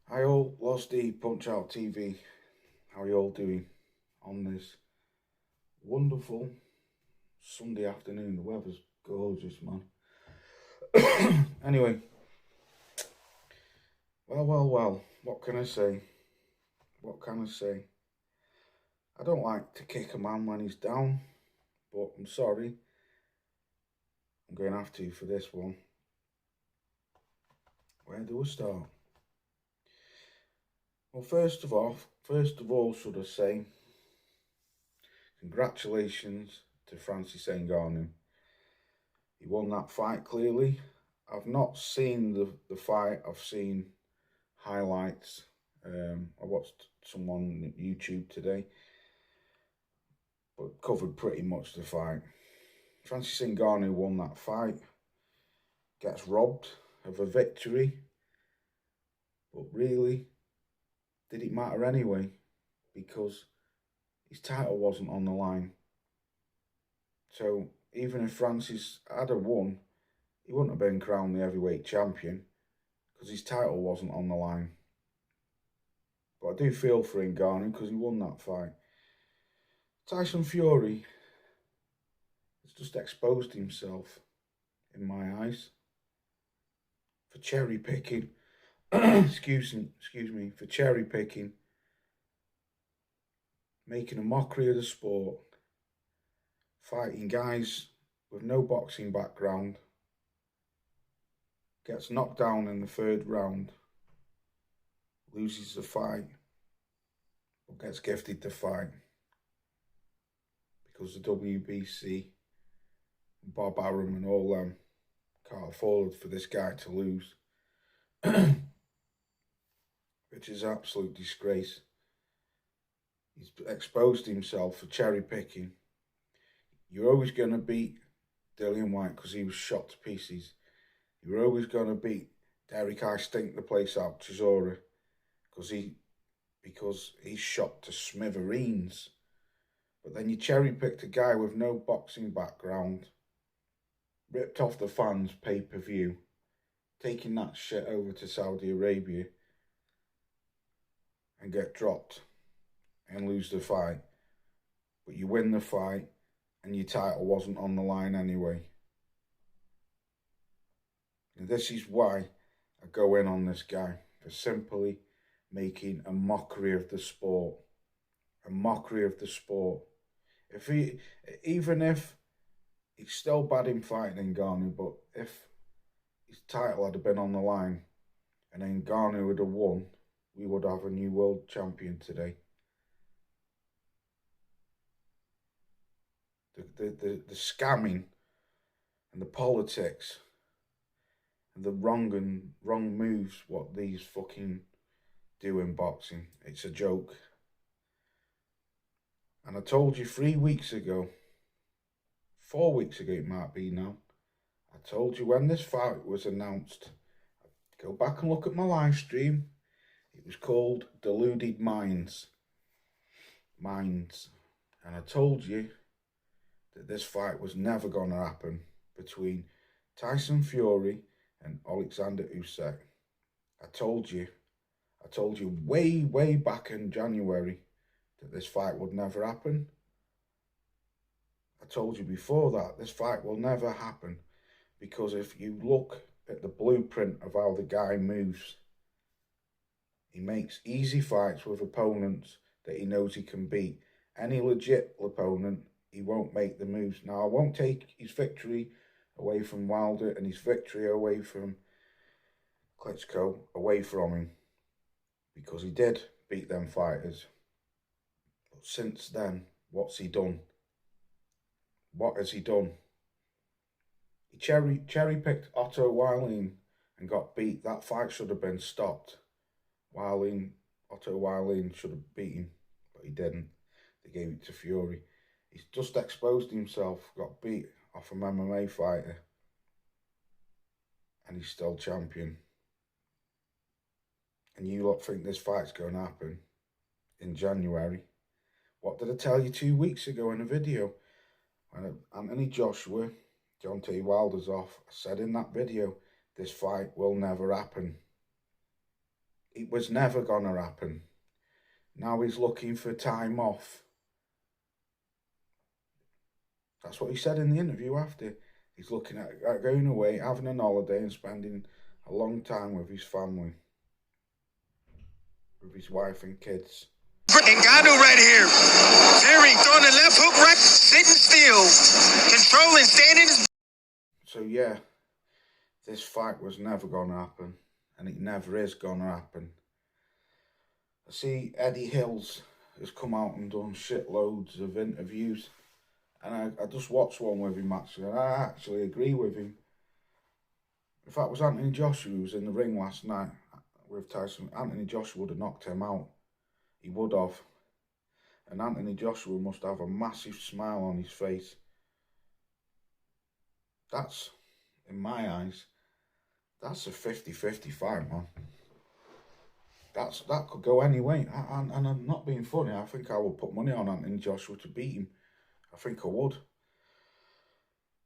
Hi all, Lost D, Punch Out TV. How are you all doing on this wonderful Sunday afternoon? The weather's gorgeous, man. Anyway, well, what can I say? What can I say? I don't like to kick a man when he's down, but I'm sorry. I'm going to have to for this one. Where do we start? Well, first of all, should I say, congratulations to Francis Ngannou. He won that fight clearly. I've not seen the fight. I've seen highlights. I watched someone on YouTube today, but covered pretty much the fight. Francis Ngannou won that fight. Gets robbed of a victory, but really, did it matter anyway? Because his title wasn't on the line. So even if Francis had won, he wouldn't have been crowned the heavyweight champion because his title wasn't on the line. But I do feel for Ngannou because he won that fight. Tyson Fury has just exposed himself, in my eyes, for cherry picking. excuse me, for cherry picking, making a mockery of the sport, fighting guys with no boxing background, gets knocked down in the third round, loses the fight, but gets gifted the fight because the WBC, Bob Arum and all them can't afford for this guy to lose, which is an absolute disgrace. He's exposed himself for cherry picking. You're always going to beat Dillian White because he was shot to pieces. You're always going to beat Derek I stink the place out, Chisora, because he's shot to smithereens. But then you cherry picked a guy with no boxing background, ripped off the fans pay-per-view, taking that shit over to Saudi Arabia and get dropped and lose the fight. But you win the fight and your title wasn't on the line anyway. And this is why I go in on this guy, for simply making a mockery of the sport. A mockery of the sport. Even if he's still bad in fighting Ngannou, but if his title had been on the line and Ngannou would have won, we would have a new world champion today. The scamming and the politics and the wrong moves what these fucking do in boxing. It's a joke. And I told you 3 weeks ago, 4 weeks ago it might be now, I told you when this fight was announced, go back and look at my live stream. It was called Deluded Minds. And I told you that this fight was never going to happen between Tyson Fury and Alexander Usyk. I told you way back in January that this fight would never happen. I told you before that this fight will never happen because if you look at the blueprint of how the guy moves, he makes easy fights with opponents that he knows he can beat. Any legit opponent, he won't make the moves. Now, I won't take his victory away from Wilder and his victory away from Klitschko away from him, because he did beat them fighters. But since then, what's he done? What has he done? He cherry-picked Otto Wallin and got beat. That fight should have been stopped. Otto Wallin should have beat him, but he didn't. They gave it to Fury. He's just exposed himself, got beat off an MMA fighter, and he's still champion. And you lot think this fight's going to happen in January? What did I tell you 2 weeks ago in a video? When Anthony Joshua, Deontay Wilder's off, I said in that video, this fight will never happen. it was never going to happen. Now he's looking for time off. That's what he said in the interview after. He's looking at going away, having an holiday and spending a long time with his family. With his wife and kids. Ngannou right here. Fury throwing the left hook right, sitting still, controlling, standing. So yeah, this fight was never going to happen. And it never is going to happen. I see Eddie Hills has come out and done shitloads of interviews. And I just watched one with him actually, and I actually agree with him. If that was Anthony Joshua who was in the ring last night with Tyson, Anthony Joshua would have knocked him out. He would have. And Anthony Joshua must have a massive smile on his face. That's, in my eyes, that's a 50-50 fight, man. That could go any way. And I'm not being funny. I think I would put money on Anthony Joshua to beat him. I think I would.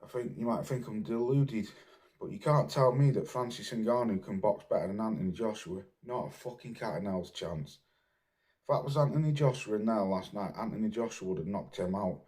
I think you might think I'm deluded, but you can't tell me that Francis Ngannou can box better than Anthony Joshua. Not a fucking cat and hell's chance. If that was Anthony Joshua in there last night, Anthony Joshua would have knocked him out.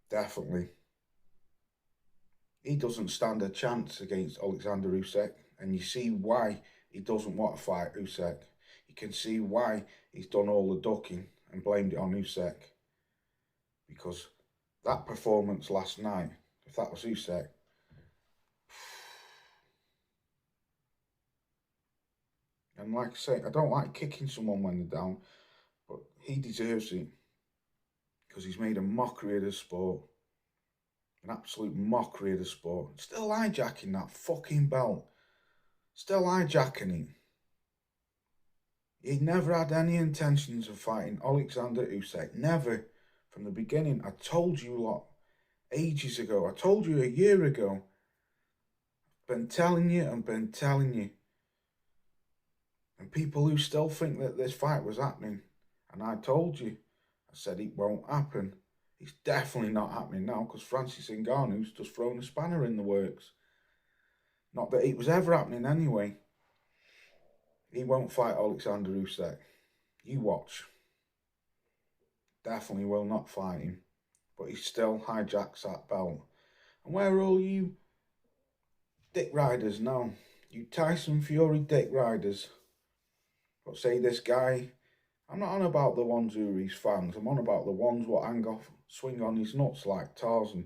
Definitely. He doesn't stand a chance against Alexander Usyk, and you see why he doesn't want to fight Usyk. You can see why he's done all the ducking and blamed it on Usyk. Because that performance last night, if that was Usyk, and like I say, I don't like kicking someone when they're down, but he deserves it because he's made a mockery of the sport, an absolute mockery of the sport. Still hijacking that fucking belt, still hijacking it. He never had any intentions of fighting Alexander Usyk, never. From the beginning, I told you lot ages ago. I told you a year ago. Been telling you and been telling you. And people who still think that this fight was happening, and I told you, I said it won't happen. It's definitely not happening now because Francis Ngannou's just thrown a spanner in the works. Not that it was ever happening anyway. He won't fight Alexander Usyk. You watch. Definitely will not fight him. But he still hijacks that belt. And where are all you dick riders now? You Tyson Fury dick riders. But say this guy, I'm not on about the ones who are his fans. I'm on about the ones what hang off, swing on his nuts like Tarzan.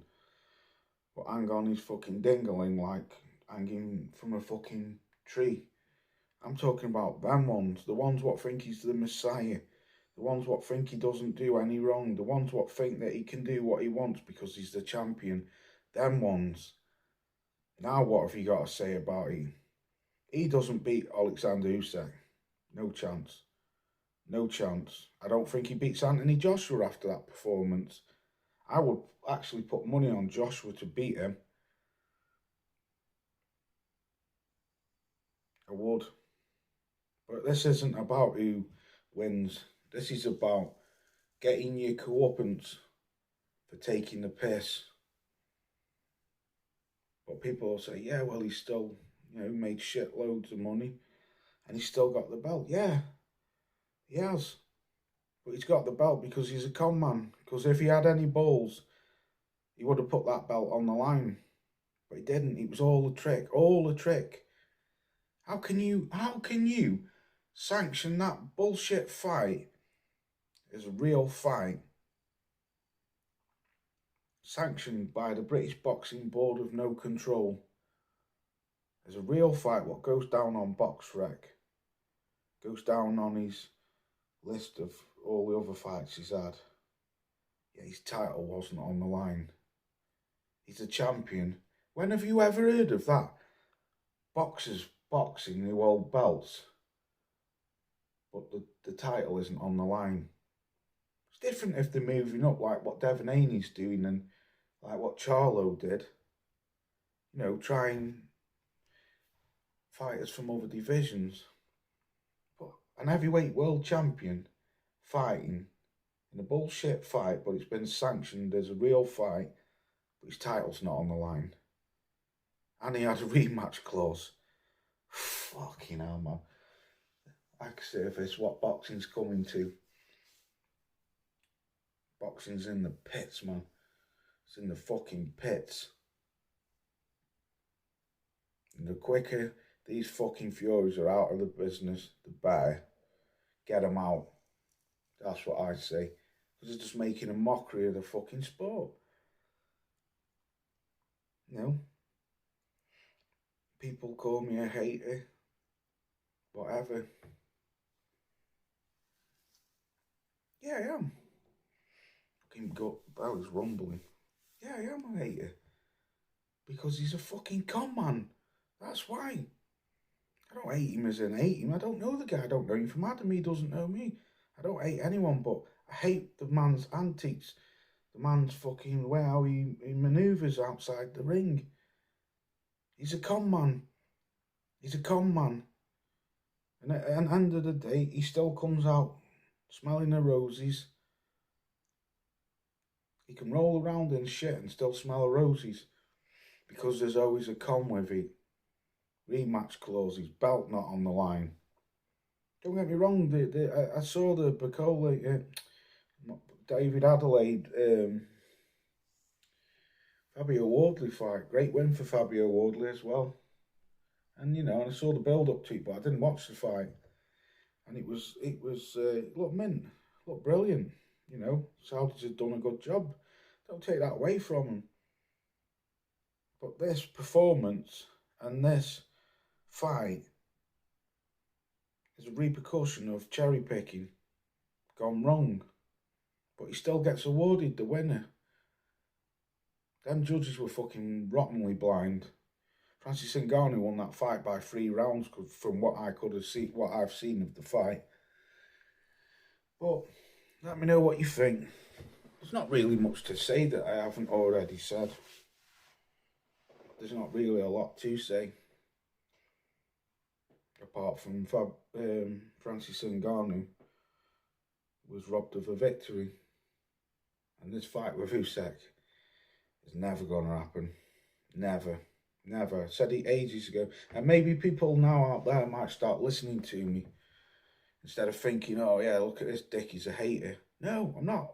But hang on his fucking dingling like hanging from a fucking tree. I'm talking about them ones. The ones what think he's the Messiah. The ones what think he doesn't do any wrong. The ones what think that he can do what he wants because he's the champion. Them ones. Now what have you got to say about him? He doesn't beat Alexander Usyk. No chance. No chance. I don't think he beats Anthony Joshua after that performance. I would actually put money on Joshua to beat him. I would. But this isn't about who wins. This is about getting your comeuppance for taking the piss. But people will say, yeah, well, he's still, made shitloads of money and he's still got the belt. Yeah, he has. But he's got the belt because he's a con man. Because if he had any balls, he would have put that belt on the line. But he didn't. It was all a trick. All a trick. How can you sanction that bullshit fight as a real fight? Sanctioned by the British Boxing Board of No Control. As a real fight, what goes down on BoxRec goes down on his list of all the other fights he's had. Yeah, his title wasn't on the line. He's a champion. When have you ever heard of that? Boxers boxing who hold belts, but the title isn't on the line. It's different if they're moving up, like what Devin Haney's doing and like what Charlo did. Trying fighters from other divisions. But an heavyweight world champion fighting in a bullshit fight, but it's been sanctioned as a real fight, but his title's not on the line. And he has a rematch clause. Fucking hell, man. like I say, if it's what boxing's coming to. Boxing's in the pits, man. It's in the fucking pits. And the quicker these fucking Furies are out of the business, the better. Get them out. That's what I say. Because they're just making a mockery of the fucking sport. You know? People call me a hater. Whatever. Yeah, I am. Fucking gut belly's rumbling. Yeah, I am a hater. Because he's a fucking con man. That's why. I don't hate him as in hate him. I don't know the guy. I don't know him from Adam. He doesn't know me. I don't hate anyone, but I hate the man's antics. The man's fucking way how he manoeuvres outside the ring. He's a con man. He's a con man. And at the end of the day, he still comes out smelling the roses. He can roll around in shit and still smell the roses. Because there's always a con with it. Rematch clauses, belt not on the line. Don't get me wrong, I saw the Bacola, David Adelaide, Fabio Wardley fight. Great win for Fabio Wardley as well. And, you know, and I saw the build-up to it, but I didn't watch the fight. And it looked mint, looked brilliant, you know. Saudis have done a good job. Don't take that away from them. But this performance and this fight is a repercussion of cherry picking gone wrong. But he still gets awarded the winner. Them judges were fucking rottenly blind. Francis Ngannou won that fight by 3 rounds from what I could have seen, what I've seen of the fight. But let me know what you think. There's not really much to say that I haven't already said. There's not really a lot to say. Apart from Francis Ngannou was robbed of a victory. And this fight with Usyk is never going to happen. Never. Never. I said it ages ago. And maybe people now out there might start listening to me. Instead of thinking, oh yeah, look at this dick, he's a hater. No, I'm not.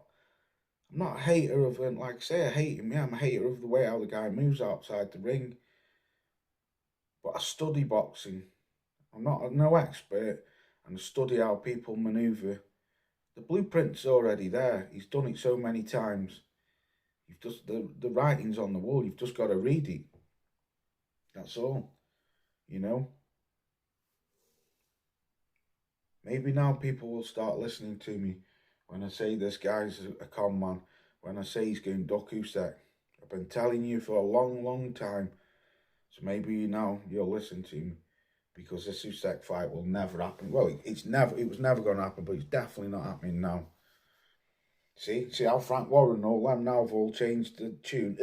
I'm not a hater of, like I say, I hate him. Yeah, I'm a hater of the way how the guy moves outside the ring. But I study boxing. I'm no expert. And I study how people manoeuvre. The blueprint's already there. He's done it so many times. You've just the writing's on the wall. You've just got to read it. That's all. You know? Maybe now people will start listening to me when I say this guy's a con man, when I say he's going duck Usyk. I've been telling you for a long, long time. So maybe now you'll listen to me, because this Usyk fight will never happen. Well, it was never going to happen, but it's definitely not happening now. See how Frank Warren and all them now have all changed the tune.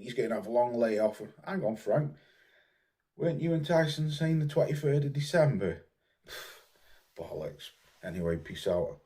He's going to have a long layoff. Hang on, Frank. Weren't you and Tyson saying the 23rd of December? Bollocks. Anyway, peace out.